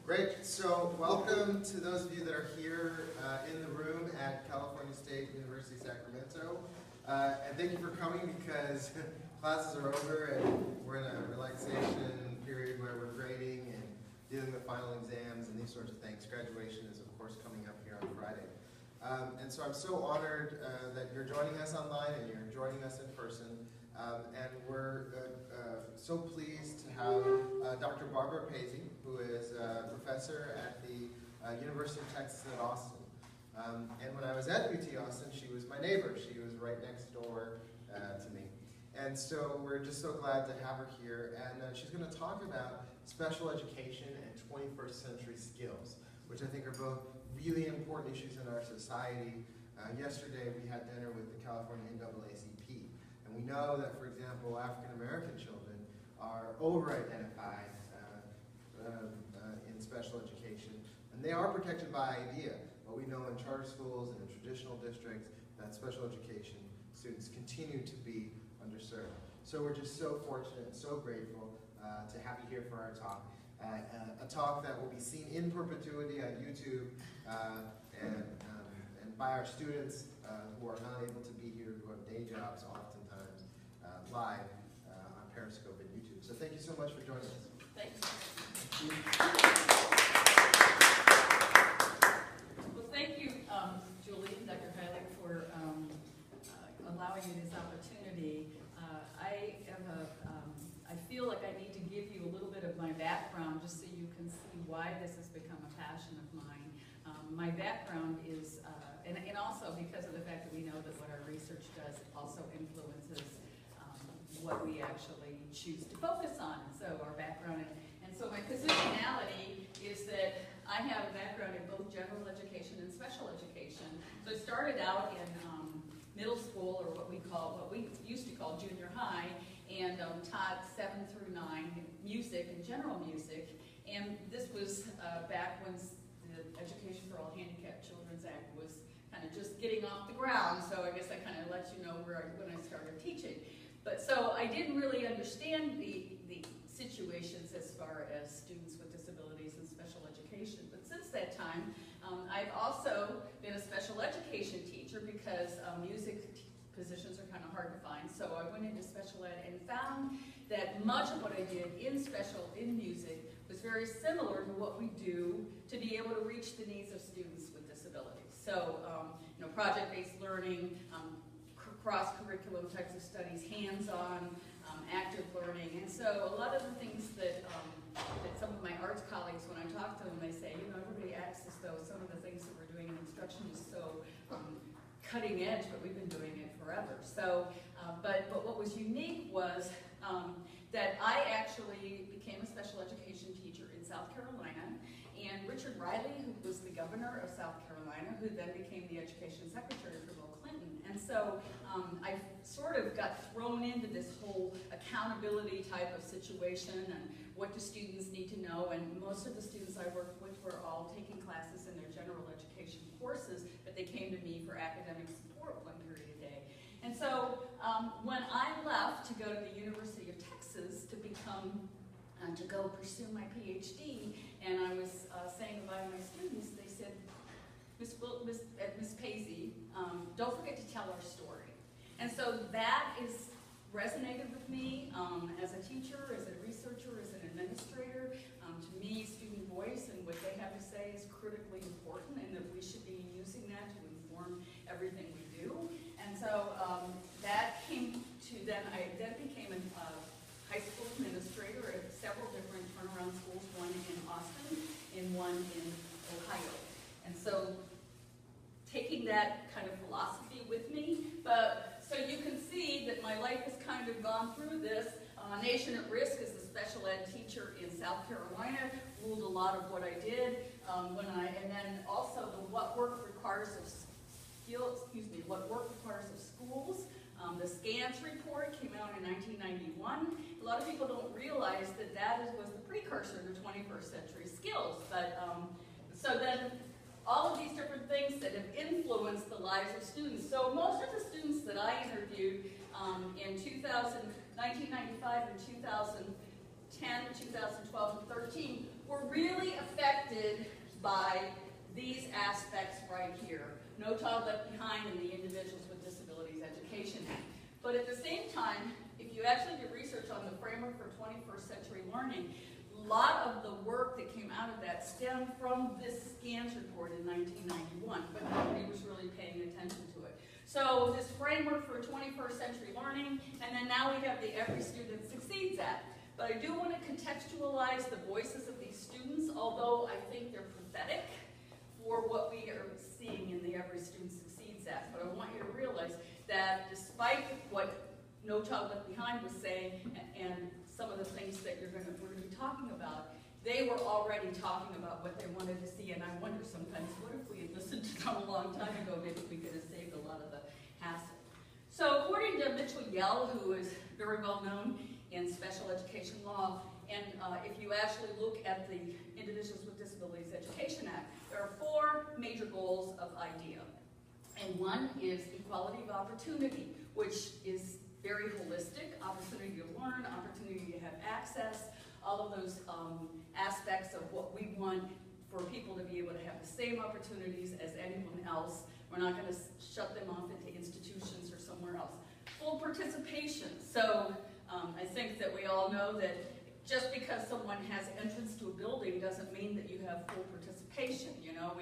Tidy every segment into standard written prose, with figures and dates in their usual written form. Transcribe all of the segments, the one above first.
Great. So welcome to those of you that are here in the room at California State University, Sacramento. And thank you for coming because classes are over and we're in a relaxation period where we're grading and dealing with final exams and these sorts of things. Graduation is, of course, coming up here on Friday. And so I'm so honored that you're joining us online and you're joining us in person. And we're so pleased to have Dr. Barbara Pazey, who is a professor at the University of Texas at Austin. And when I was at UT Austin, she was my neighbor. She was right next door to me. And so we're just so glad to have her here. And she's going to talk about special education and 21st century skills, which I think are both really important issues in our society. Yesterday we had dinner with the California NAACP. And we know that, for example, African American children are over-identified in special education. And they are protected by IDEA, but we know in charter schools and in traditional districts that special education students continue to be underserved. So we're just so fortunate and so grateful to have you here for our talk. A talk that will be seen in perpetuity on YouTube and by our students who are not able to be here, who have day jobs oftentimes live on Periscope and YouTube. So thank you so much for joining us. Thank you. Well, thank you, Julie and Dr. Heilig, for allowing me this opportunity. I feel like I need to give you a little bit of my background just so you can see why this has become a passion of mine. My background is, and also because of the fact that we know that what our research does also influences what we actually choose to focus on. So our background, and so my positionality is that I have a background in both general education and special education. So I started out in middle school, or what we used to call junior high, and taught 7 through 9 music and general music. And this was back when the Education for All Handicapped Children's Act was kind of just getting off the ground. So I guess I kind of let you know when I started teaching. But so I didn't really understand the situations as far as students with disabilities and special education. But since that time, I've also been a special education teacher because music positions are kind of hard to find. So I went into special ed and found that much of what I did in music was very similar to what we do to be able to reach the needs of students with disabilities. So, project-based learning, cross-curriculum types of studies, hands-on, active learning. And so a lot of the things that some of my arts colleagues, when I talk to them, they say, everybody acts as though some of the things that we're doing in instruction is so cutting edge, but we've been doing it forever. So, but what was unique was that I actually became a special education teacher in South Carolina, and Richard Riley, who was the governor of South Carolina, who then became the education secretary for Bill Clinton. And so I sort of got thrown into this whole accountability type of situation and what do students need to know. And most of the students I worked with were all taking classes in their general education courses, but they came to me for academic support one period a day. And so when I left to go to the University of Texas to go pursue my PhD, and I was saying goodbye to my students, they said, Miss Pazey, don't forget to tell our story. And so that resonated with me as a teacher, as a researcher, as an administrator. To me, student voice and what they have to say is critically important, and that we should be using that to inform everything we do. And so that came to then, I then became a high school administrator at several different turnaround schools, one in Austin and one in Ohio. And so taking that kind of philosophy with me, but so you can see that my life has kind of gone through this. Nation at Risk as a special ed teacher in South Carolina ruled a lot of what I did. And then also what work requires of schools. The SCANS report came out in 1991. A lot of people don't realize that was the precursor to 21st century skills. But so then all of these different things that have influenced the lives of students. So most of the students that I interviewed in 1995 and 2010, 2012, and 13 were really affected by these aspects right here. No Child Left Behind and the Individuals with Disabilities Education Act. But at the same time, if you actually do research on the framework for 21st century learning, a lot of the work that came out of that stemmed from this SCANS report in 1991, but nobody was really paying attention to it. So this framework for 21st century learning, and then now we have the Every Student Succeeds Act. But I do want to contextualize the voices of these students, although I think they're pathetic for what we are seeing in the Every Student Succeeds Act. But I want you to realize that despite what No Child Left Behind was saying, and some of the things that we're going to be talking about, they were already talking about what they wanted to see, and I wonder sometimes, what if we had listened to them a long time ago, maybe we could have saved a lot of the hassle. So according to Mitchell Yell, who is very well known in special education law, and if you actually look at the Individuals with Disabilities Education Act, there are 4 major goals of IDEA. And one is equality of opportunity, which is very holistic: opportunity to learn, opportunity to have access, all of those aspects of what we want for people to be able to have the same opportunities as anyone else. We're not going to shut them off into institutions or somewhere else. Full participation. So I think that we all know that just because someone has entrance to a building doesn't mean that you have full participation. You know,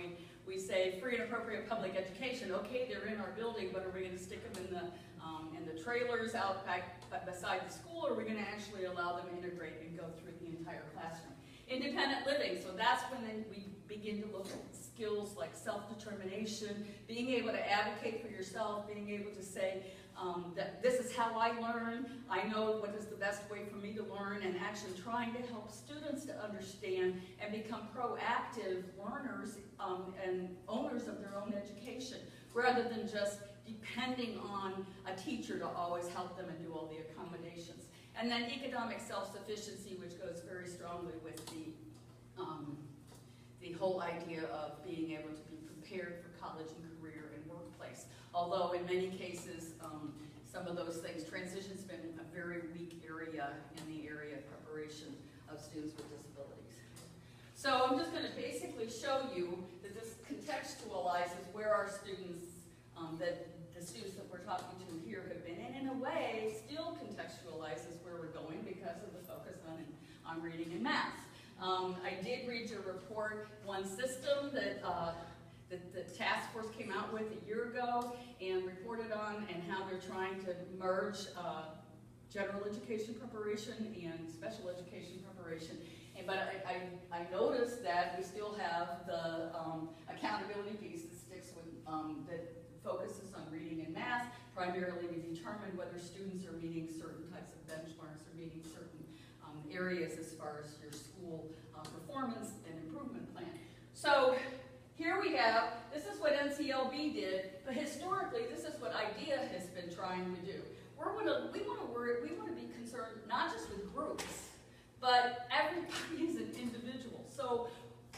we say free and appropriate public education. Okay, they're in our building, but are we going to stick them in the trailers out back beside the school, or are we going to actually allow them to integrate and go through the entire classroom? Independent living. So that's when then we begin to look at skills like self-determination, being able to advocate for yourself, being able to say, that this is how I learn, I know what is the best way for me to learn, and actually trying to help students to understand and become proactive learners and owners of their own education, rather than just depending on a teacher to always help them and do all the accommodations. And then economic self-sufficiency, which goes very strongly with the whole idea of being able to be prepared for college and career and workplace. Although in many cases, some of those things, transition's been a very weak area in the area of preparation of students with disabilities. So I'm just going to basically show you that this contextualizes where our students, that the students that we're talking to here have been, and in a way still contextualizes where we're going because of the focus on reading and math. I did read your report, One System, that the task force came out with a year ago and reported on, and how they're trying to merge general education preparation and special education preparation. But I noticed that we still have the accountability piece that sticks with, that focuses on reading and math, primarily to determine whether students are meeting certain types of benchmarks or meeting certain areas as far as your school performance and improvement plan. So here we have, this is what NCLB did, but historically this is what IDEA has been trying to do. We want to be concerned not just with groups, but everybody is an individual. So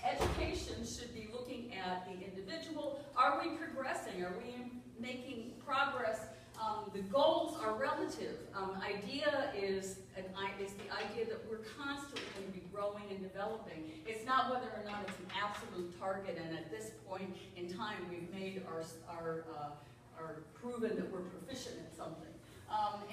education should be looking at the individual. Are we progressing? Are we making progress? The goals are relative. IDEA is the idea that we're constantly going to be growing and developing. It's not whether or not it's an absolute target, and at this point in time we've made our proven that we're proficient at something.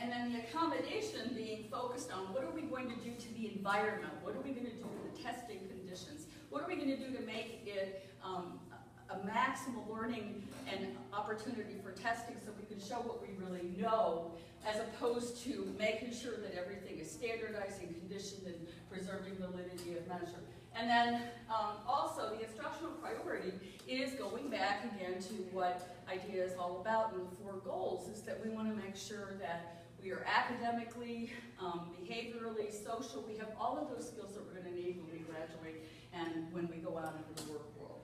And then the accommodation being focused on what are we going to do to the environment? What are we going to do to the testing conditions? What are we going to do to make it a maximal learning and opportunity for testing so we can show what we really know, as opposed to making sure that everything is standardized and conditioned and preserving validity of measure. And then also the instructional priority is going back again to what IDEA is all about, and the 4 goals is that we want to make sure that we are academically, behaviorally, social, we have all of those skills that we're going to need when we graduate and when we go out into the work world.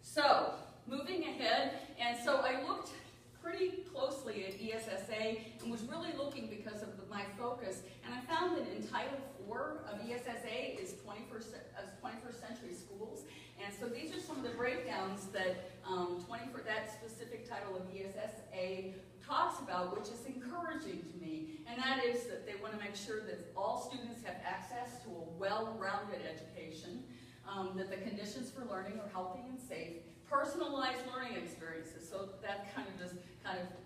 So, moving ahead, and so I looked pretty closely at ESSA and was really looking because of my focus, and I found that in Title IV of ESSA is 21st century schools, and so these are some of the breakdowns that that specific title of ESSA talks about, which is encouraging to me, and that is that they want to make sure that all students have access to a well-rounded education, that the conditions for learning are healthy and safe, personalized learning experiences. So that kind of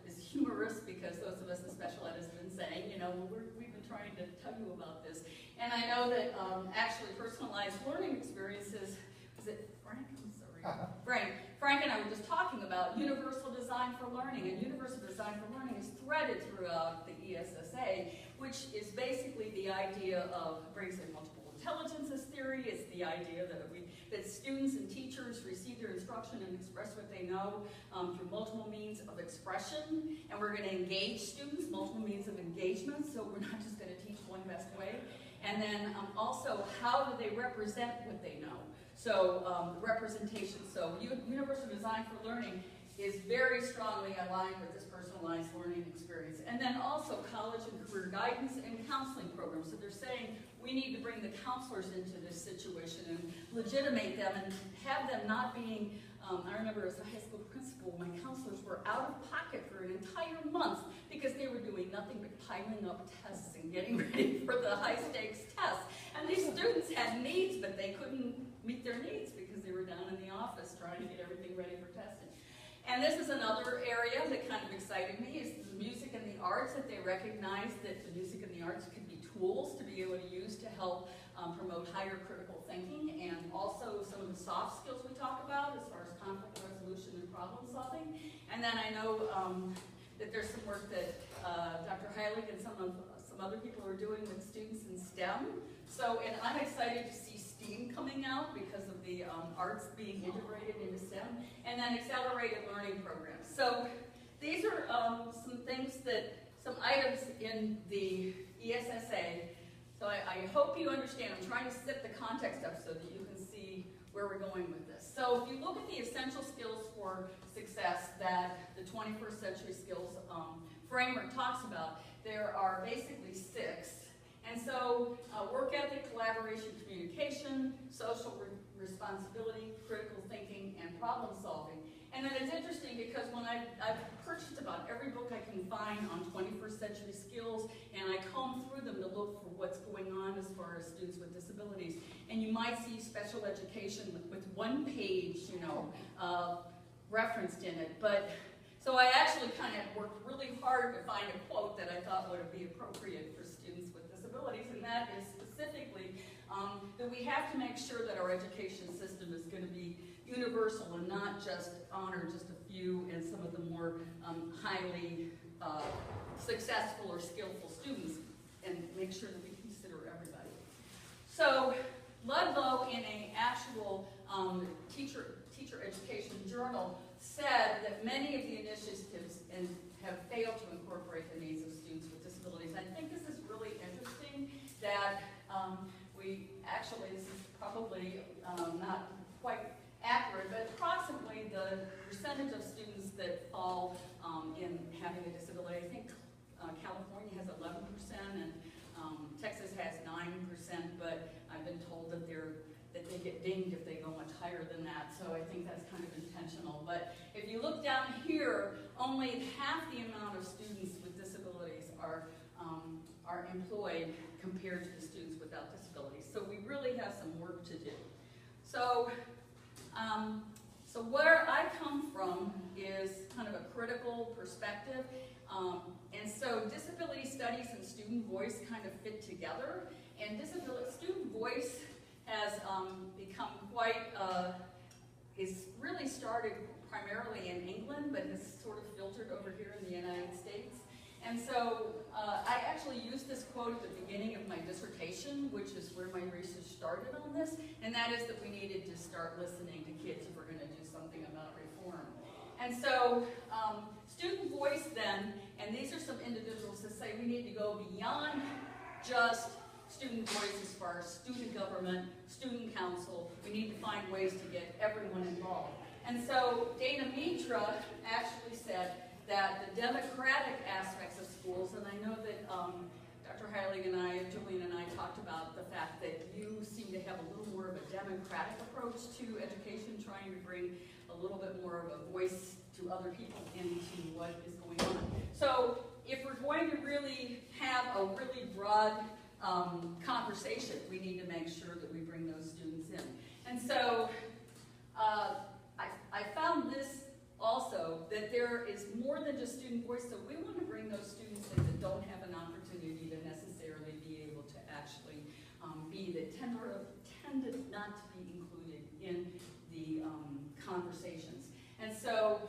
is humorous because those of us in special ed have been saying, you know, we've been trying to tell you about this. And I know that actually personalized learning experiences, was it Frank? I'm sorry. Frank and I were just talking about universal design for learning, and universal design for learning is threaded throughout the ESSA, which is basically the idea of brings in multiple intelligences theory. It's the idea that that students and teachers receive their instruction and express what they know through multiple means of expression, and we're going to engage students, multiple means of engagement, so we're not just going to teach one best way. And then also, how do they represent what they know? So representation, so universal design for learning is very strongly aligned with this personalized learning experience. And then also college and career guidance and counseling programs. So they're saying we need to bring the counselors into this situation and legitimate them and have them not being, I remember as a high school principal, my counselors were out of pocket for an entire month because they were doing nothing but piling up tests and getting ready for the high stakes tests. And these students had needs, but they couldn't meet their needs because they were down in the office trying to get everything ready for testing. And this is another area that kind of excited me, is the music and the arts, that they recognize that the music and the arts could be tools to be able to use to help promote higher critical thinking, and also some of the soft skills we talk about as far as conflict resolution and problem solving. And then I know that there's some work that Dr. Heilig and some other people are doing with students in STEM. So, and I'm excited to see STEAM coming out because of the arts being integrated into STEM, and then accelerated learning programs. So these are some items in the ESSA. So I hope you understand. I'm trying to set the context up so that you can see where we're going with this. So if you look at the essential skills for success that the 21st century skills framework talks about, there are basically 6. And so work ethic, collaboration, communication, social responsibility, critical thinking, and problem solving. And then it's interesting because when I've purchased about every book I can find on 21st century skills, and I comb through them to look for what's going on as far as students with disabilities. And you might see special education with 1 page, referenced in it. But so I actually kind of worked really hard to find a quote that I thought would be appropriate for students with disabilities, and that is specifically that we have to make sure that our education system is going to be universal and not just honor just a few and some of the more highly successful or skillful students, and make sure that we consider everybody. So Ludlow, in an actual teacher education journal, said that many of the initiatives have failed to incorporate the needs of students with disabilities. I think this is really interesting that this is probably not quite accurate, but approximately the percentage of students that fall in having a disability, I think California has 11% and Texas has 9%, but I've been told that they get dinged if they go much higher than that, so I think that's kind of intentional. But if you look down here, only half the amount of students with disabilities are employed compared to the students without disabilities. So we really have some work to do. So where I come from is kind of a critical perspective. And so disability studies and student voice kind of fit together. And student voice has become quite, is really started primarily in England, but has sort of filtered over here in the United States. And so I actually used this quote at the beginning of my dissertation, which is where my research started on this, and that is that we needed to start listening to kids if we're going to do something about reform. And so student voice then, and these are some individuals that say we need to go beyond just student voice as far as student government, student council. We need to find ways to get everyone involved. And so Dana Mitra actually said that the democratic aspects of schools, and I know that Dr. Heilig and Julian and I talked about the fact that you seem to have a little more of a democratic approach to education, trying to bring a little bit more of a voice to other people into what is going on. So if we're going to really have a really broad conversation, we need to make sure that we bring those students in. And so I found this also, that there is more than just student voice, so we want to bring those students in that don't have an opportunity to necessarily be able to actually that tended not to be included in the conversations. And so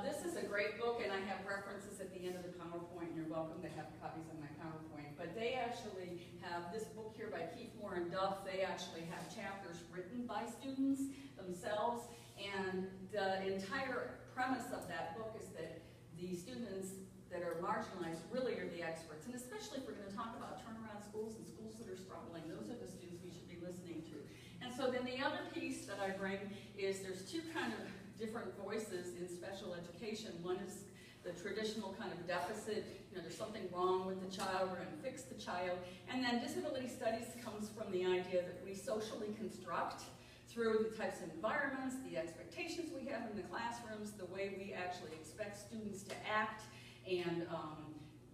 this is a great book, and I have references at the end of the PowerPoint, and you're welcome to have copies of my PowerPoint. But they actually have this book here by Keith Moore and Duff. They actually have chapters written by students themselves, and the entire premise of that book is that the students that are marginalized really are the experts. And especially if we're going to talk about turnaround schools and schools that are struggling, those are the students we should be listening to. And so then the other piece that I bring is there's two kind of different voices in special education. One is the traditional kind of deficit, there's something wrong with the child, we're going to fix the child. And then disability studies comes from the idea that we socially construct through the types of environments, the expectations we have in the classrooms, the way we actually expect students to act. And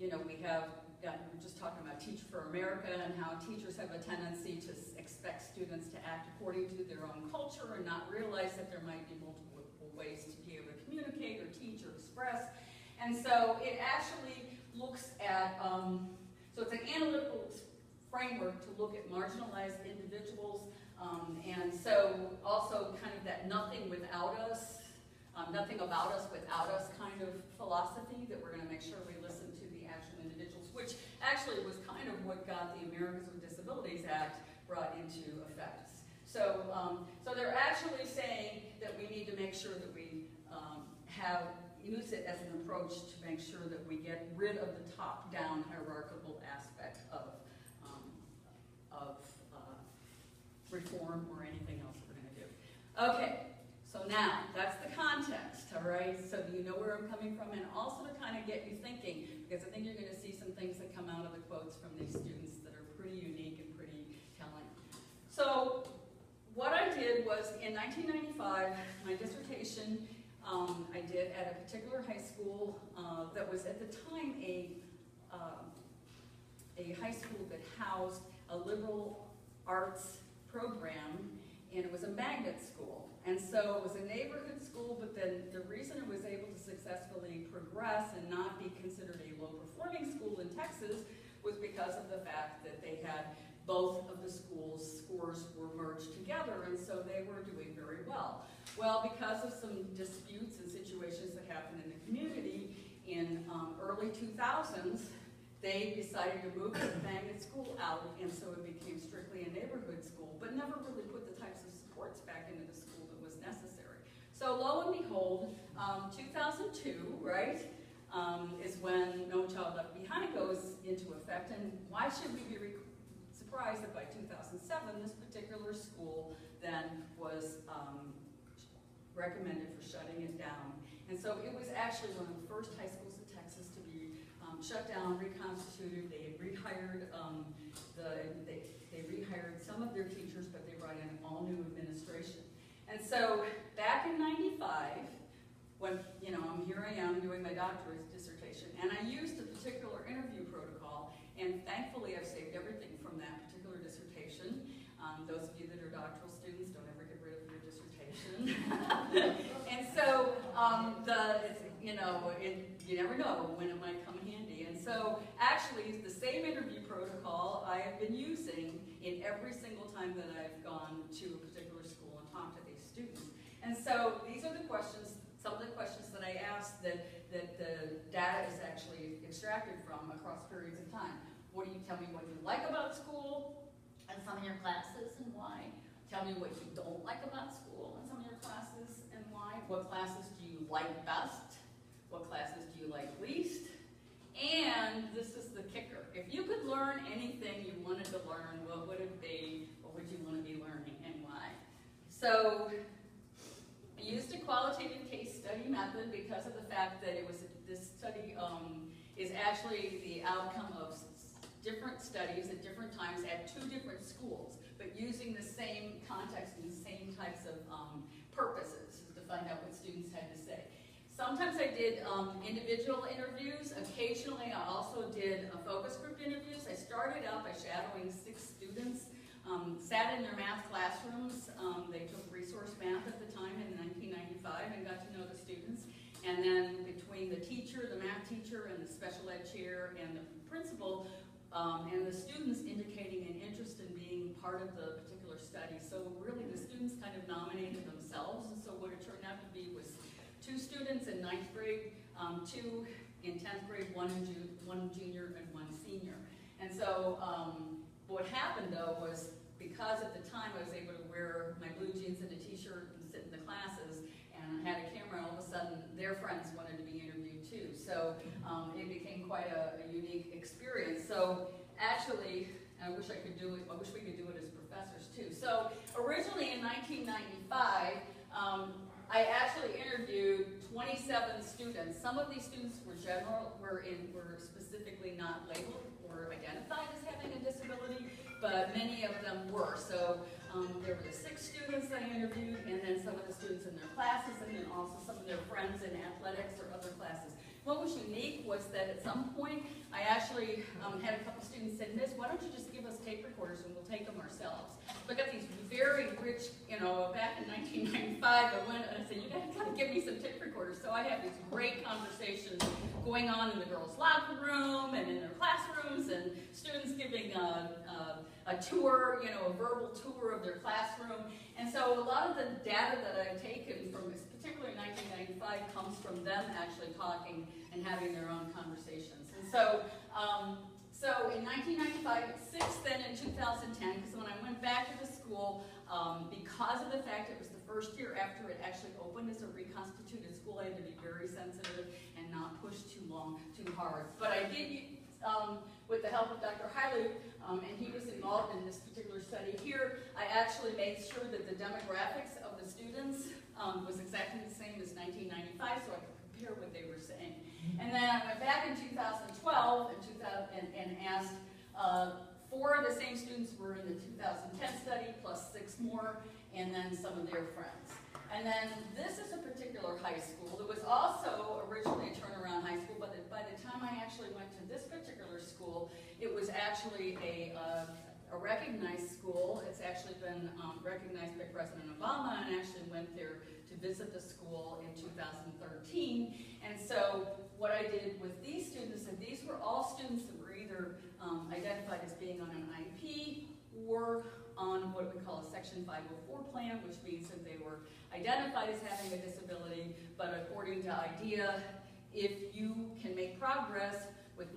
we're just talking about Teach for America and how teachers have a tendency to expect students to act according to their own culture and not realize that there might be multiple ways to be able to communicate or teach or express. And so it actually looks at, so it's an analytical framework to look at marginalized individuals. And so also kind of that nothing without us, nothing about us without us kind of philosophy, that we're going to make sure we listen to the actual individuals, which actually was kind of what got the Americans with Disabilities Act brought into effect. So, so they're actually saying that we need to make sure that we use it as an approach to make sure that we get rid of the top-down hierarchical aspect of reform or anything else we're going to do. Okay, so now that's the context, all right? So you know where I'm coming from, and also to kind of get you thinking, because I think you're going to see some things that come out of the quotes from these students that are pretty unique and pretty telling. So what I did was, in 1995, my dissertation I did at a particular high school that was at the time a high school that housed a liberal arts program, and it was a magnet school. And so it was a neighborhood school, but then the reason it was able to successfully progress and not be considered a low-performing school in Texas was because of the fact that they had both of the schools' scores were merged together, and so they were doing very well. Well, because of some disputes and situations that happened in the community in early 2000s, they decided to move the magnet school out, and so it became strictly a neighborhood school, but never really put the types of supports back into the school that was necessary. So lo and behold, 2002, right, is when No Child Left Behind goes into effect, and why should we be surprised that by 2007, this particular school then was recommended for shutting it down. And so it was actually one of the first high schools in Texas to be shut down, reconstituted. They had rehired they rehired some of their teachers, but they brought in all new administration. And so back in '95, when here I am doing my doctorate dissertation, and I used a particular interview protocol, and thankfully I've saved everything from that particular dissertation. Those of you that are doctoral students, don't ever get rid of your dissertation. And so you never know when it might come handy. And so actually the same interview protocol I have been using in every single time that I've gone to a particular school and talked to these students. And so these are the questions, some of the questions that I asked that the data is actually extracted from across periods of time. What do you tell me what you like about school and some of your classes and why? Tell me what you don't like about school and some of your classes and why. What classes do you like best? What classes do you like least? And this is the kicker. If you could learn anything you wanted to learn, what would it be? What would you want to be learning and why? So I used a qualitative case study method because of the fact that this study is actually the outcome of different studies at different times at two different schools, but using the same context and the same types of purposes to find out what students had to say. sometimes I did individual interviews. Occasionally I also did focus group interviews. I started out by shadowing 6 students, sat in their math classrooms. They took resource math at the time in 1995 and got to know the students. And then between the teacher, the math teacher, and the special ed chair, and the principal, and the students indicating an interest in being part of the particular study. So really the students kind of nominated themselves, and so what it turned out to be was 2 students in 9th grade, 2 in 10th grade, one junior and 1 senior. And so what happened though was, because at the time I was able to wear my blue jeans and a t-shirt and sit in the classes, and I had a camera, and all of a sudden their friends wanted to be interviewed too. So it became quite a unique experience. So actually, I wish we could do it as professors too. So originally in 1995, I actually interviewed 27 students. Some of these students were were specifically not labeled or identified as having a disability, but many of them were. So there were the 6 students that I interviewed, and then some of the students in their classes, and then also some of their friends in athletics or other classes. What was unique was that at some point, I actually had a couple students say, "Miss, why don't you just give us tape recorders and we'll take them ourselves?" So I got these very rich, back in 1995, I went and I said, "You gotta give me some tape recorders." So I had these great conversations going on in the girls' locker room and in their classrooms, and students giving a tour, a verbal tour of their classroom. And so a lot of the data that I've taken from, particularly 1995, comes from them actually talking and having their own conversations. And so, in 1995, 6, then in 2010, because when I went back to the school, because of the fact it was the first year after it actually opened as a reconstituted school, I had to be very sensitive and not push too hard. But I did, with the help of Dr. Heilu, and he was involved in this particular study here, I actually made sure that the demographics of the students was exactly the same as 1995, so I could compare what they were saying. And then I went back in 2012 and asked 4 of the same students were in the 2010 study, plus 6 more, and then some of their friends. And then this is a particular high school. It was also originally a turnaround high school, but by the time I actually went to this particular school, it was actually a recognized school. It's actually been recognized by President Obama, and actually went there to visit the school in 2013. And so what I did with these students, and these were all students that were either identified as being on an IEP or on what we call a Section 504 plan, which means that they were identified as having a disability, but according to IDEA, if you can make progress with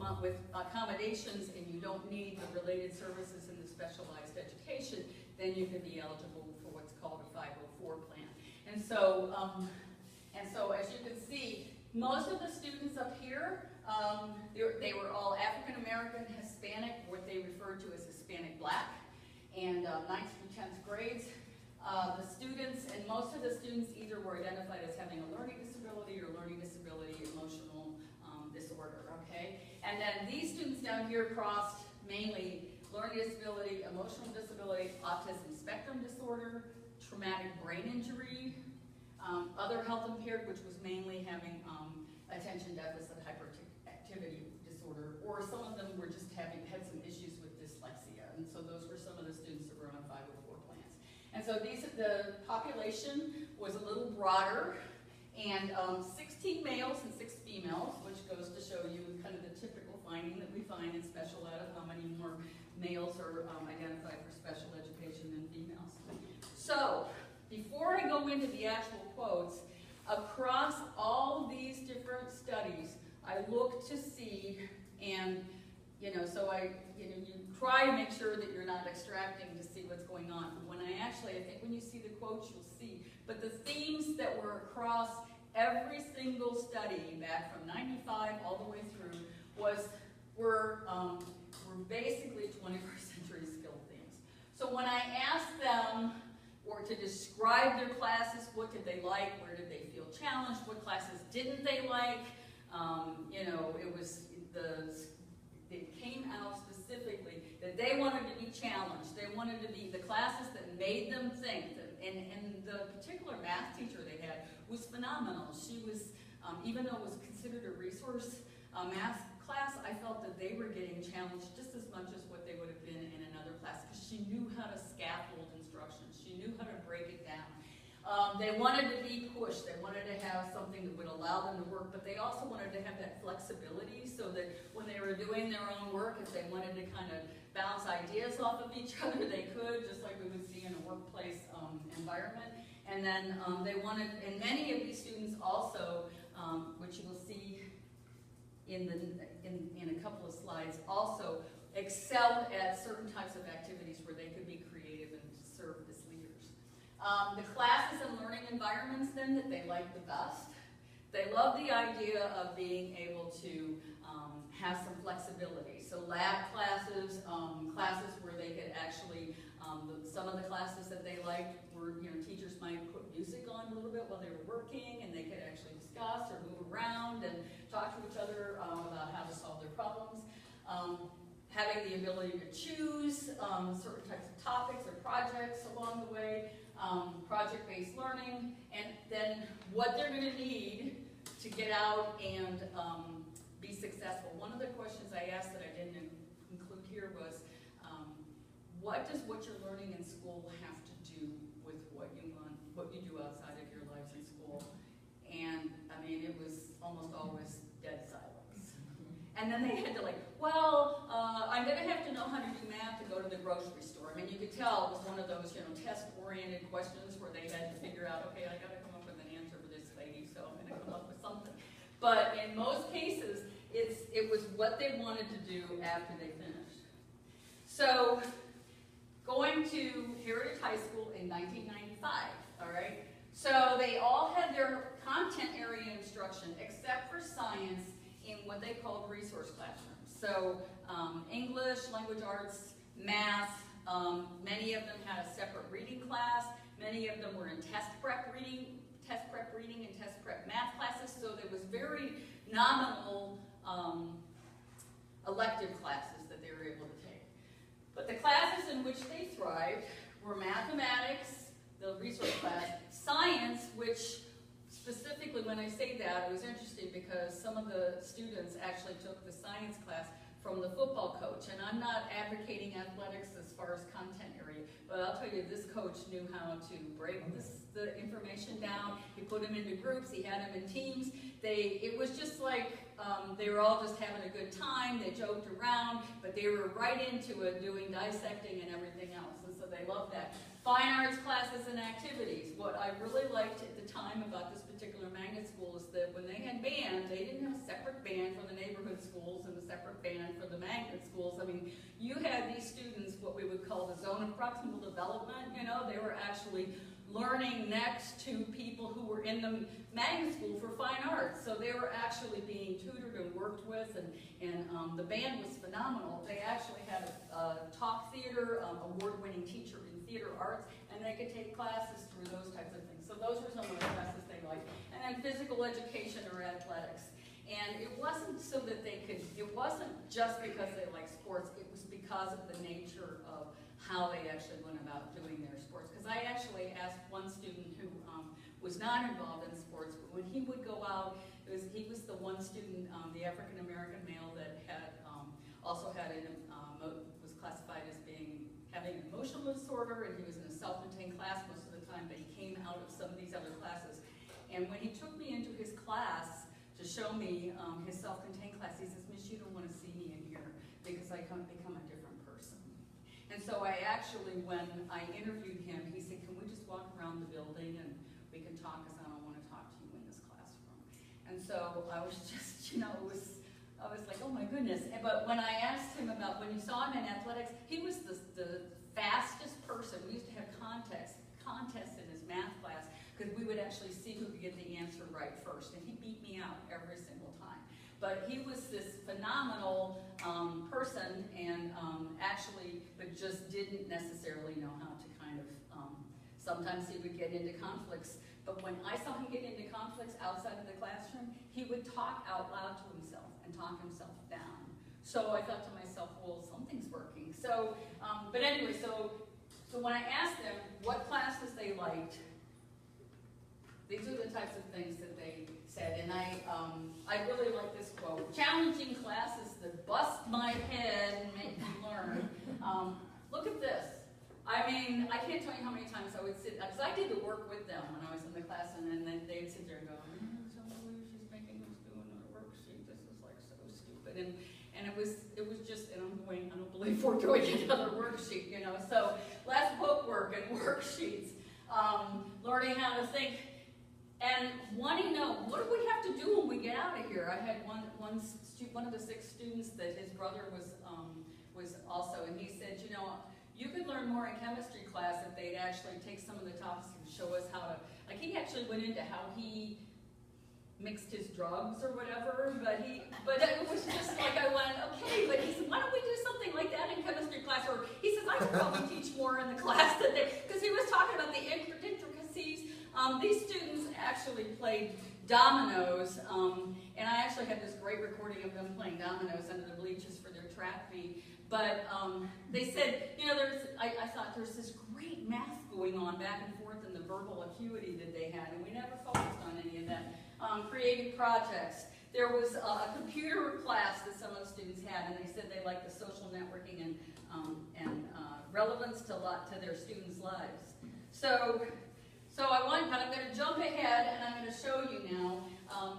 accommodations and you don't need the related services in the specialized education, then you can be eligible for what's called a 504 plan. And so as you can see, most of the students up here, they were all African American, Hispanic, what they referred to as Hispanic Black, and 9th through 10th grades. The students, and most of the students either were identified as having a learning disability or learning disability emotional disorder, okay? And then these students down here crossed mainly learning disability, emotional disability, autism spectrum disorder, traumatic brain injury, other health impaired, which was mainly having attention deficit hyperactivity disorder, or some of them were just had some issues with dyslexia. And so those were some of the students that were on 504 plans. And so the population was a little broader, and 16 males and 6 females, which goes to show you kind of the typical finding that we find in special ed of how many more males are identified for special education than females. So before I go into the actual quotes, across all these different studies, I look to see, and so you try to make sure that you're not extracting to see what's going on. But when I think when you see the quotes, you'll see. But the themes that were across every single study back from 95 all the way through were basically 21st century skill themes. So when I asked them to describe their classes, what did they like, where did they feel challenged, what classes didn't they like, it came out specifically that they wanted to be challenged. They wanted to be the classes that made them think. And the particular math teacher they had was phenomenal. She was Even though it was considered a resource math class, I felt that they were getting challenged just as much as what they would have been in another class, because she knew how to scaffold instructions. She knew how to break it down. They wanted to be pushed. They wanted to have something that would allow them to work, but they also wanted to have that flexibility so that when they were doing their own work, if they wanted to kind of bounce ideas off of each other, they could, just like we would see in a workplace environment. And then they wanted, and many of these students also, which you will see in a couple of slides, also excelled at certain types of activities where they could be creative and serve as leaders. The classes and learning environments then that they liked the best. They love the idea of being able to have some flexibility. So lab classes, classes where they could actually, some of the classes that they liked were, teachers might put music on a little bit while they were working, and they could actually discuss or move around and talk to each other about how to solve their problems. Having the ability to choose certain types of topics or projects along the way, project-based learning, and then what they're going to need to get out and be successful. One of the questions I asked that I didn't include here was, what does what you're learning in school have to do with what you do outside of your lives in school? And I mean, it was almost always dead silence. And then they had to I'm going to have to know how to do math to go to the grocery store. I mean, you could tell it was one of those, test-oriented questions where they had to figure out, okay, I got to come up with an answer for this lady, so I'm going to come up with something. But in most cases, it was what they wanted to do after they finished. So, going to Heritage High School in 1995, all right? So they all had their content area instruction, except for science, in what they called resource classrooms. So English, language arts, math, many of them had a separate reading class. Many of them were in test prep reading and test prep math classes. So there was very nominal elective classes that they were able to take. But the classes in which they thrived were mathematics, the resource class, science, which specifically, when I say that, it was interesting because some of the students actually took the science class from the football coach. And I'm not advocating athletics as far as content area, but I'll tell you, this coach knew how to break the information down. He put them into groups. He had them in teams. It was just like they were all just having a good time. They joked around, but they were right into it, doing dissecting and everything else. And so they loved that. Fine arts classes and activities. What I really liked at the time about this particular magnet school is that when they had band, they didn't have a separate band for the neighborhood schools and a separate band for the magnet schools. I mean, you had these students, what we would call the zone of proximal development, they were actually learning next to people who were in the magnet school for fine arts. So they were actually being tutored and worked with, and the band was phenomenal. They actually had a talk theater, award-winning teacher in theater arts, and they could take classes through those types of things. So those were some of the classes they liked. And then physical education or athletics. And it wasn't so that it wasn't just because they liked sports, it was because of the nature of how they actually went about doing their sports. Because I actually asked one student who was not involved in sports, but when he would go out, he was the one student, the African-American male that had also had was classified as having an emotional disorder, and he was in a self-contained class most of the time, but he came out of some of these other classes. And when he took me into his class to show me his self-contained class, he says, "Miss, you don't want to see me in here because I become a different person." And so I actually, when I interviewed him, he said, "Can we just walk around the building and we can talk, because I don't want to talk to you in this classroom." And so I was just, I was like, oh my goodness. But when I asked him about, when you saw him in athletics, he was the fastest person. We used to have contests in his math class, because we would actually see who could get the answer right first. And he beat me out every single time. But he was this phenomenal person, and but just didn't necessarily know how to kind of, sometimes he would get into conflicts. But when I saw him get into conflicts outside of the classroom, he would talk out loud to himself and talk himself down. So I thought to myself, well, something's working. So, but anyway, so when I asked them what classes they liked, these are the types of things that they said, and I really like this quote: "Challenging classes that bust my head and make me learn." Look at this. I mean, I can't tell you how many times I would sit, because I did the work with them when I was in the class, and then they'd sit there and go, "So she's making us do another worksheet. This is like so stupid." And it was just, and I'm going, I don't believe we're doing another worksheet, you know. So less bookwork and worksheets, learning how to think, and wanting to know, what do we have to do when we get out of here? I had one of the 6 students that his brother was also, and he said, you know, you could learn more in chemistry class if they'd actually take some of the topics and show us how to, like he actually went into how he mixed his drugs or whatever, but it was just like, I went, okay, but he said, why don't we do something like that in chemistry class? Or he says, I could probably teach more in the class that they, because he was talking about the intricacies. These students actually played dominoes, and I actually had this great recording of them playing dominoes under the bleachers for their track meet. But they said, you know, I thought there's this great math going on back and forth in the verbal acuity that they had, and we never focused on any of that. Creative projects. There was a computer class that some of the students had, and they said they liked the social networking and relevance to their students' lives. So but I'm going to jump ahead, and I'm going to show you now,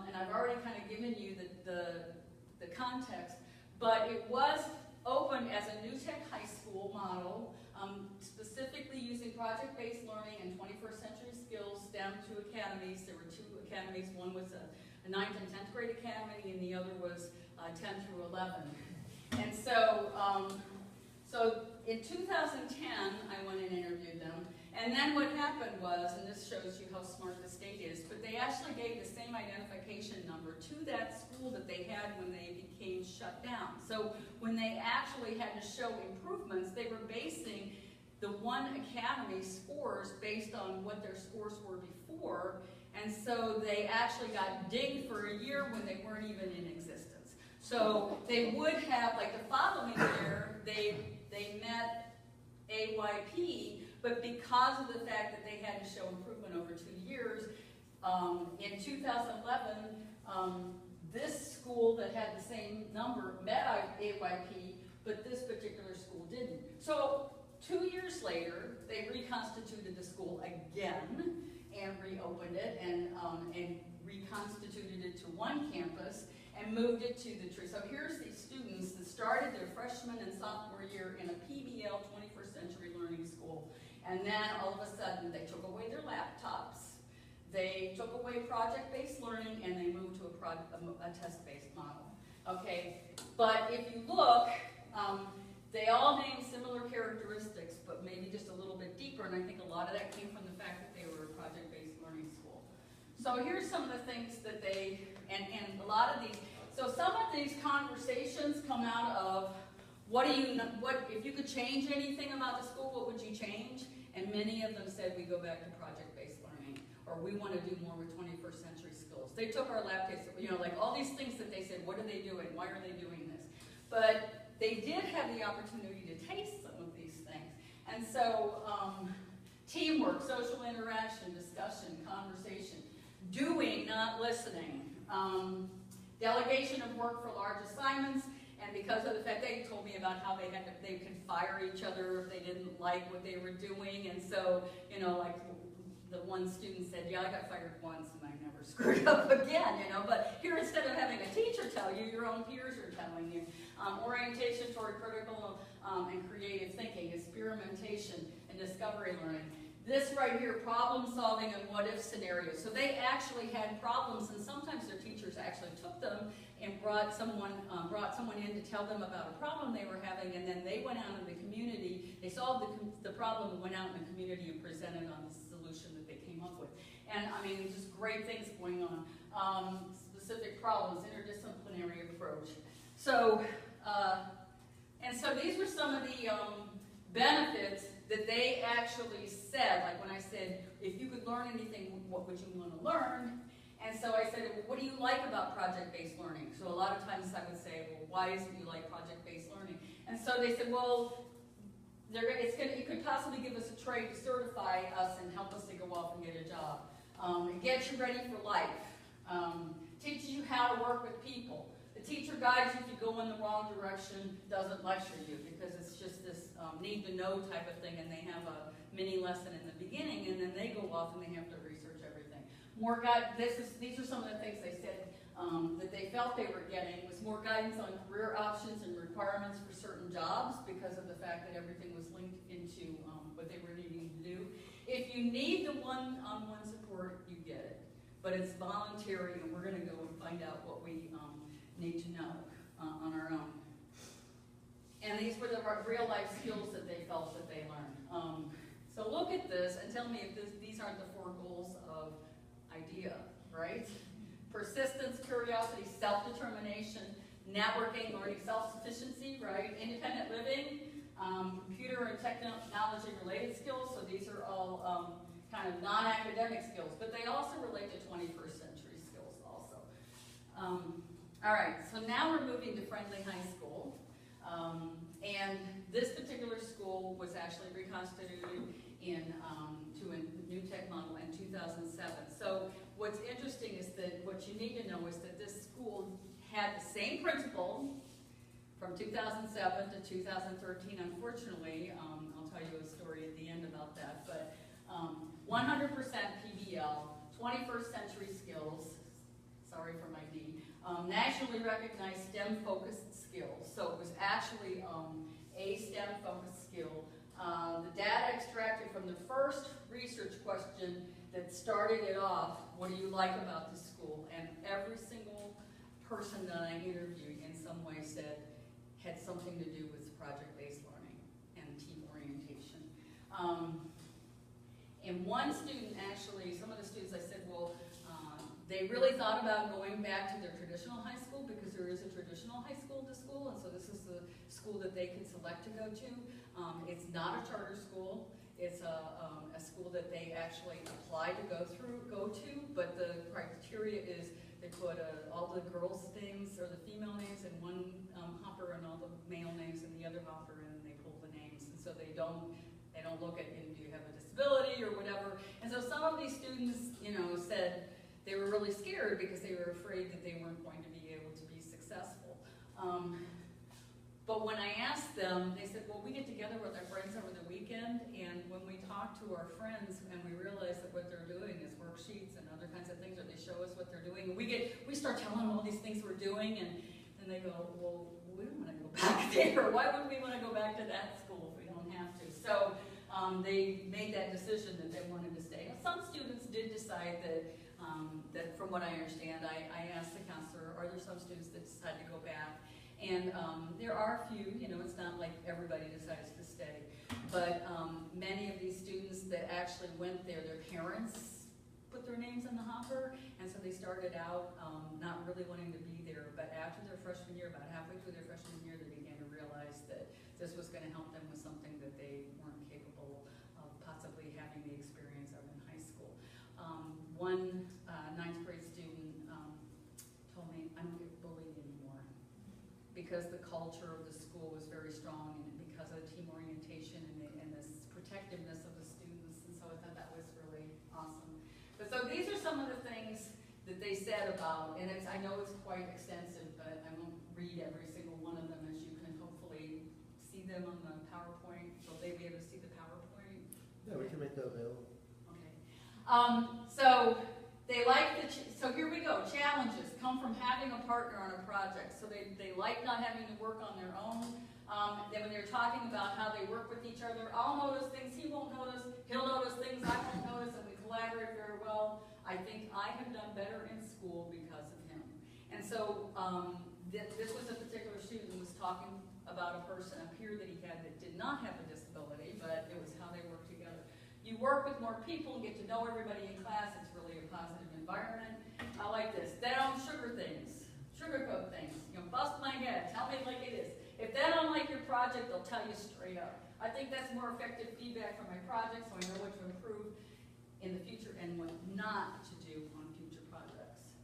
and I've already kind of given you the context, but it was opened as a new tech high school model, specifically using project-based learning and 21st century skills STEM to academies. There were 2 academies. One was a 9th and 10th grade academy, and the other was 10 through 11. And so in 2010, I went and interviewed them. And then what happened was, and this shows you how smart the state is, but they actually gave the same identification number to that school that they had when they became shut down. So when they actually had to show improvements, they were basing the one academy's scores based on what their scores were before, and so they actually got dinged for a year when they weren't even in existence. So they would have, like the following year, they met AYP, but because of the fact that they had to show improvement over 2 years, in 2011, this school that had the same number met AYP, but this particular school didn't. So 2 years later, they reconstituted the school again and reopened it and reconstituted it to one campus and moved it to the tree. So here's these students that started their freshman and sophomore year in a PBL 21st century learning school. And then all of a sudden, they took away their laptops, they took away project-based learning, and they moved to a test-based model. Okay, but if you look, they all name similar characteristics, but maybe just a little bit deeper, and I think a lot of that came from the fact that they were a project-based learning school. So here's some of the things that they, and a lot of these, so some of these conversations come out of, if you could change anything about the school, what would you change? And many of them said, we go back to project-based learning, or we want to do more with 21st century skills. They took our lab tests, you know, like all these things that they said, what are they doing? Why are they doing this? But they did have the opportunity to taste some of these things. And so teamwork, social interaction, discussion, conversation, doing, not listening, delegation of work for large assignments. And because of the fact they told me about how they could fire each other if they didn't like what they were doing. And so, you know, like the one student said, yeah, I got fired once and I never screwed up again, you know. But here, instead of having a teacher tell you, your own peers are telling you. Orientation toward critical and creative thinking, experimentation, and discovery learning. This right here, problem solving and what if scenarios. So they actually had problems, and sometimes their teachers actually took them and brought someone in to tell them about a problem they were having, and then they went out in the community, they solved the problem and went out in the community and presented on the solution that they came up with. And I mean, just great things going on. Specific problems, interdisciplinary approach. So, and so these were some of the benefits that they actually said, like when I said, if you could learn anything, what would you want to learn? And so I said, well, what do you like about project-based learning? So a lot of times I would say, well, why is it you like project-based learning? And so they said, well, it could possibly give us a trade to certify us and help us to go off and get a job. It gets you ready for life. Teaches you how to work with people. The teacher guides you if you go in the wrong direction, doesn't lecture you, because it's just this need to know type of thing, and they have a mini lesson in the beginning, and then they go off and they have to research everything. More these are some of the things they said that they felt they were getting, was more guidance on career options and requirements for certain jobs, because of the fact that everything was linked into what they were needing to do. If you need the one-on-one support, you get it. But it's voluntary, and we're going to go and find out what we need to know on our own. And these were the real-life skills that they felt that they learned. So look at this and tell me if these aren't the 4 goals of IDEA, right? Persistence, curiosity, self-determination, networking, learning, self-sufficiency, right? Independent living, computer and technology-related skills. So these are all kind of non-academic skills, but they also relate to 21st century skills also. All right, so now we're moving to Friendly High School. And this particular school was actually reconstituted to a new tech model in 2007. So what's interesting is that what you need to know is that this school had the same principal from 2007 to 2013. Unfortunately, I'll tell you a story at the end about that, but 100% PBL, 21st century skills, sorry for my D, nationally recognized STEM-focused skills. So it was actually a STEM-focused skill. The data extracted from the first research question that started it off, what do you like about the school? And every single person that I interviewed in some way said had something to do with project-based learning and team orientation. And one student actually, some of the students I said, well, they really thought about going back to their traditional high school, because there is a traditional high school to school, and so this is the school that they can select to go to. It's not a charter school. It's a school that they actually apply to go to, but the criteria is they put all the girls' names or the female names in one hopper and all the male names in the other hopper, and they pull the names, and so they don't look at, do you have a disability or whatever. And so some of these students, said they were really scared because they were afraid that they weren't going to be able to be successful. But when I asked them, they said, well, we get together with our friends over the weekend, and when we talk to our friends and we realize that what they're doing is worksheets and other kinds of things, or they show us what they're doing, and we start telling them all these things we're doing, and they go, well, we don't want to go back there. Why would we want to go back to that school if we don't have to? So they made that decision that they wanted to stay. Now, some students did decide that, from what I understand, I asked the counselor, are there some students that decide to go back? And there are a few, it's not like everybody decides to stay. But many of these students that actually went there, their parents put their names in the hopper, and so they started out not really wanting to be there. But after their freshman year, about halfway through their freshman year, they began to realize that this was going to help them with something that they weren't capable of possibly having the experience of in high school. One 9th grade student told me, I don't get bullied anymore, because the culture of the school was very strong, and because of the team orientation and this protectiveness of the students, and so I thought that was really awesome. But so these are some of the things that they said about, and I know it's quite extensive, but I won't read every single one of them, as you can hopefully see them on the PowerPoint. Will they be able to see the PowerPoint? Yeah, we can make that available. Okay. So they like so here we go. Challenges come from having a partner on a project. So they like not having to work on their own. Then when they're talking about how they work with each other, I'll notice things he won't notice, he'll notice things I won't notice, and we collaborate very well. I think I have done better in school because of him. And so this was a particular student who was talking about a person, a peer that he had that did not have a disability, but it was how they worked together. You work with more people, get to know everybody in class, it's really a positive environment. I like this. They don't sugarcoat things. Bust my head, tell me like it is. If they don't like your project, they'll tell you straight up. I think that's more effective feedback for my project, so I know what to improve in the future and what not to do on future projects.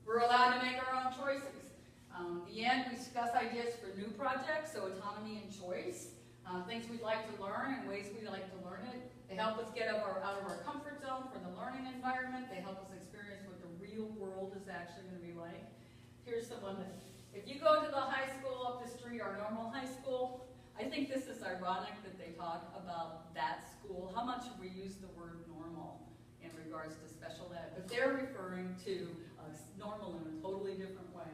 We're allowed to make our own choices. The end, we discuss ideas for new projects, so autonomy and choice. Things we'd like to learn and ways we'd like to learn it. They help us get out of our comfort zone for the learning environment. They help us experience what world is actually going to be like. Here's the one that, if you go to the high school up the street, our normal high school, I think this is ironic that they talk about that school, how much we use the word normal in regards to special ed, but they're referring to normal in a totally different way.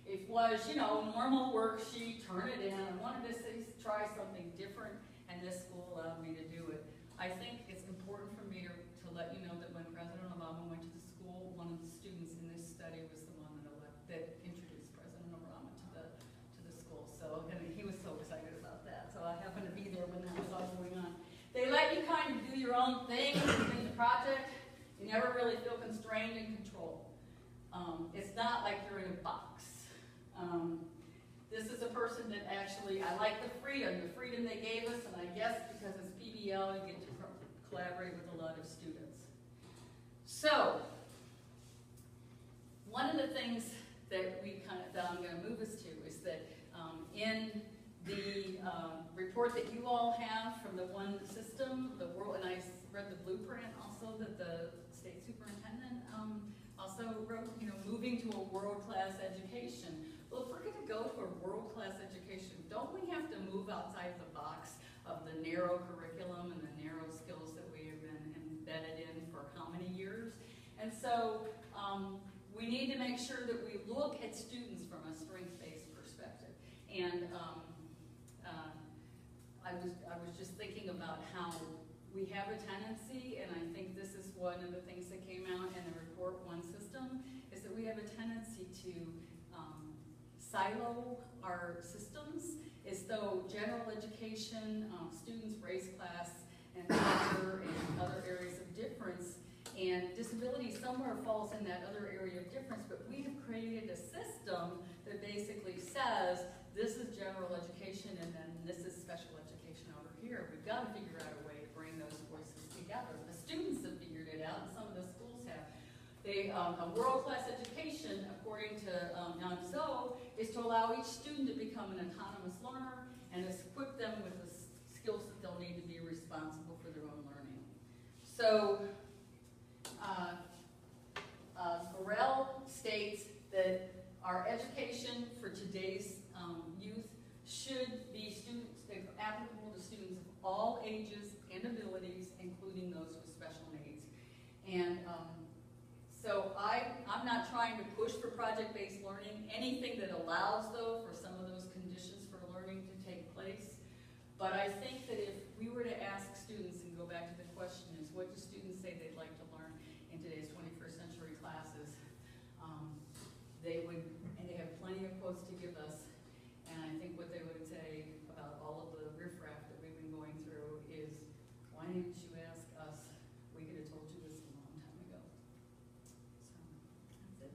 It was, you know, normal worksheet, turn it in. I wanted to try something different, and this school allowed me to do it. I think it's important for me to let you know that when President Obama went to the school, one of the students in this study was the one that introduced President Obama to the school. So he was so excited about that. So I happened to be there when that was all going on. They let you kind of do your own thing in the project. You never really feel constrained and controlled. It's not like you're in a box. This is a person that actually, I like the freedom they gave us, and I guess because it's PBL, you get to collaborate with a lot of students. So, one of the things that I'm going to move us to is that in the report that you all have from the one system, the world, and I read the blueprint also that the state superintendent also wrote, you know, moving to a world-class education. Well, if we're going to go to a world-class education, don't we have to move outside the box of the narrow curriculum and the narrow skills that we have been embedded in for how many years? And so we need to make sure that we look at students from a strength-based perspective. And I was just thinking about how we have a tendency, and I think this is one of the things that came out in the report one system, is that we have a tendency to silo our systems as though general education, students, race, class, and other areas of difference, and disability somewhere falls in that other area of difference, but we have created a system that basically says this is general education and then this is special education over here. We've got to figure out a way to bring those voices together. The students have figured it out, and some of the schools have. A world-class education, according to NTHS, is to allow each student to become an autonomous learner and equip them with the skills that they'll need to be responsible for their own learning. So, Burrell states that our education for today's youth should be applicable to students of all ages and abilities, including those with special needs. And so I'm not trying to push for project-based learning, anything that allows, though, for some of those conditions for learning to take place. But I think that if we were to ask students, and go back to the question is, what do students say they'd like to learn in today's 21st century classes? They would, and they have plenty of quotes to give us, and I think what they would say about all of the riffraff that we've been going through is, why didn't you ask us? We could have told you this a long time ago. So,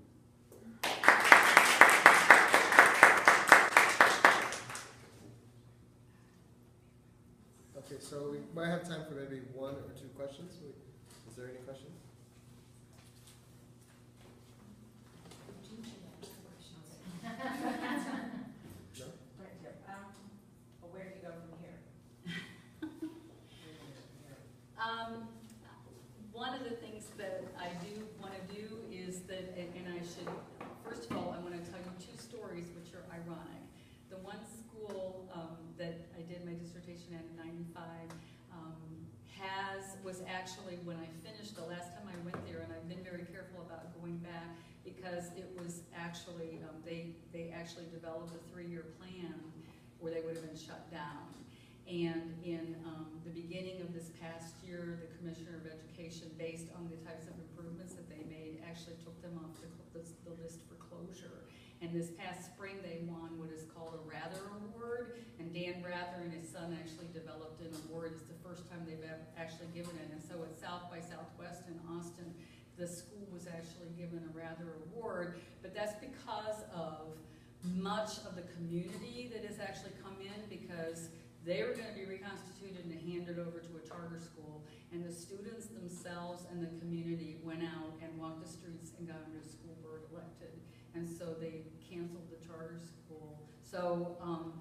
that's it. Okay, so we might have time for maybe one or two questions. Is there any questions? No? Where do you go from here? One of the things that I do want to do is that, and I should, first of all, I want to tell you two stories which are ironic. The one school that I did my dissertation at in '95 was actually, when I finished the last time I went there, and I've been very careful about going back, because it was actually, they actually developed a 3-year plan where they would have been shut down. And in the beginning of this past year, the Commissioner of Education, based on the types of improvements that they made, actually took them off the list for closure. And this past spring, they won what is called a Rather Award, and Dan Rather and his son actually developed an award. It's the first time they've actually given it. And so at South by Southwest in Austin, the school was actually given a Rather Award, but that's because of much of the community that has actually come in, because they were going to be reconstituted and handed over to a charter school, and the students themselves and the community went out and walked the streets and got a new school board elected, and so they canceled the charter school. So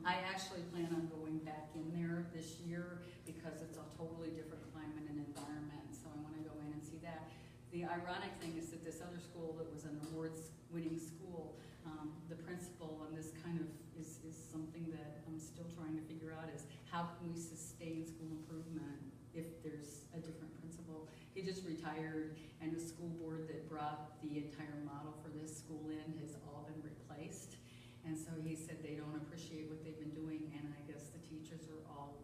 I actually plan on going back in there this year because it's a totally different climate and environment, so I want to go in and see that. The ironic thing is that this other school that was an awards-winning school, the principal, and this kind of is something that I'm still trying to figure out, is how can we sustain school improvement if there's a different principal. He just retired, and the school board that brought the entire model for this school in has all been replaced. And so he said they don't appreciate what they've been doing, and I guess the teachers are all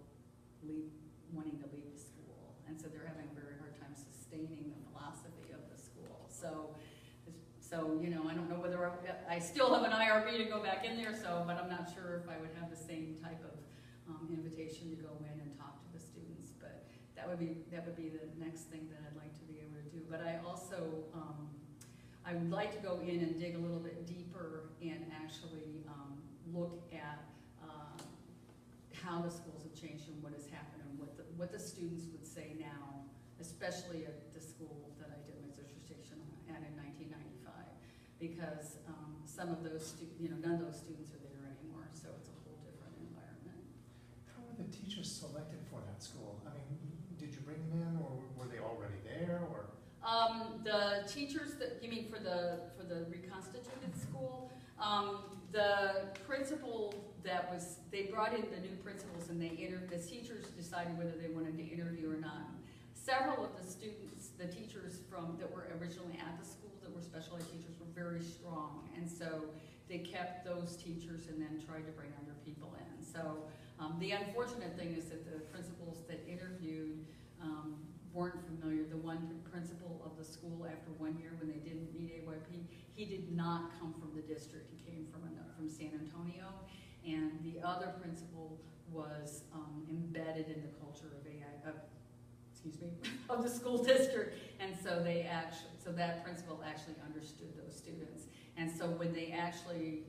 wanting to leave the school. And so they're having a very hard time sustaining the philosophy of the school. So you know, I don't know whether I still have an IRB to go back in there, but I'm not sure if I would have the same type of invitation to go in and talk to the students. But that would be the next thing that I'd like to be able to do. But I also, I would like to go in and dig a little bit deeper and actually look at how the schools have changed and what has happened and what the students would say now, especially at the school that I did my dissertation at in 1995, because some of those, none of those students are there anymore, so it's a whole different environment. How were the teachers selected for that school? I mean, did you bring them in, or were they already there, or? The teachers that, you mean for the Reconstituted school, the principal they brought in the new principals and the teachers decided whether they wanted to interview or not. Several of the students, the teachers that were originally at the school that were special ed teachers were very strong, and so they kept those teachers and then tried to bring other people in. So the unfortunate thing is that the principals that interviewed weren't familiar. The one principal of the school, after 1 year when they didn't need AYP, he did not come from the district. He came from San Antonio, and the other principal was embedded in the culture of the school district, and so that principal actually understood those students. And so when they actually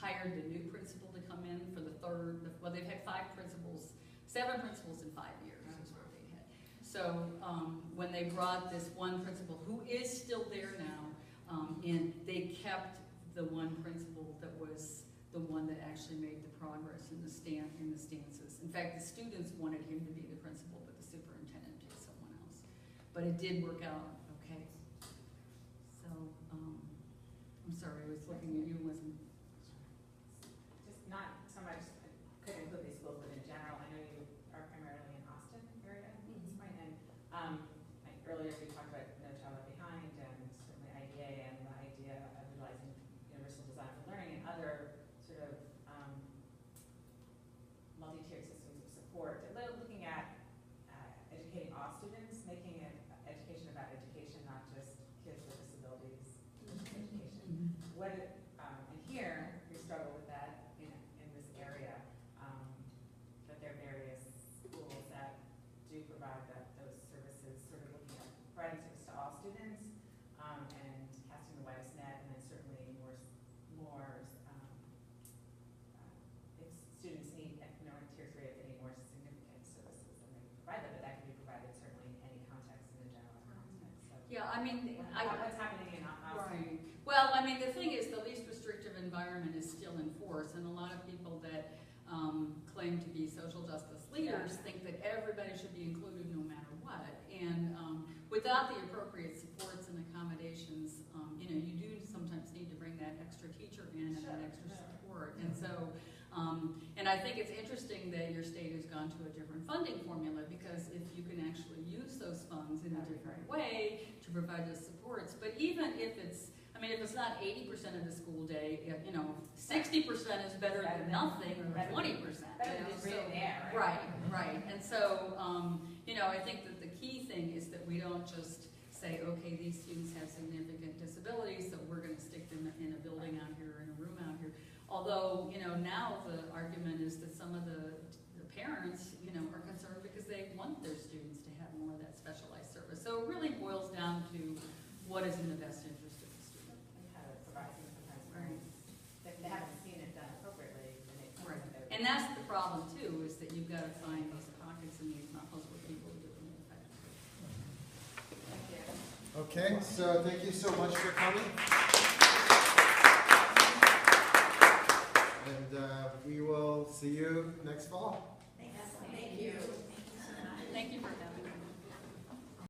hired the new principal to come in for they've had 7 principals in 5 years is what they had. So when they brought this one principal, who is still there now, in, they kept the one principal that was the one that actually made the progress in the stances. In fact, the students wanted him to be the principal, but the superintendent picked someone else. But it did work out okay. So, I'm sorry, I was looking at you and wasn't. Just not so much, could include these schools, but in general, I know you are primarily in Austin area at this point, and earlier we talked about No Child Left Behind and certainly IDA and the idea of utilizing universal design for learning and other sort of multi-tiered systems of support. Looking at educating all students, making it education about education, not just kids with disabilities education. What and here we struggle with that in this area, but there are various schools that do provide those services, sort of looking at providing service to all students and casting the widest net, and then certainly more if students need, in tier 3, if they need more significant services, then they can provide them, but that can be provided certainly in any context, in a general context. So Yeah, I mean, what's happening in Austin? Right. Well, I mean, the thing is, the least restrictive environment is still in force, and a lot of people that claim to be social justice leaders think that everybody should be included no matter what. And without the appropriate supports and accommodations, you do sometimes need to bring that extra teacher in and that extra support. And so, and I think it's interesting that your state has gone to a different funding formula, because if you can actually use those funds in a different way to provide those supports, but even if it's, if it's not 80% of the school day, 60% is better than nothing, or 20%. Right. And so, I think that the key thing is that we don't just say, okay, these students have significant disabilities, so we're going to stick them in a building out here, in a room out here. Although, now the argument is that some of the parents, are concerned because they want their students to have more of that specialized service. So it really boils down to what is in the best interest of the student. And how to provide them sometimes. Right. If they haven't seen it done appropriately, then it Right. And that's the problem too, is that you've got to find these pockets and these models where people are doing it effectively. Thank you. Okay, so thank you so much for coming. And we will see you next fall. Thank you. Thank you for coming.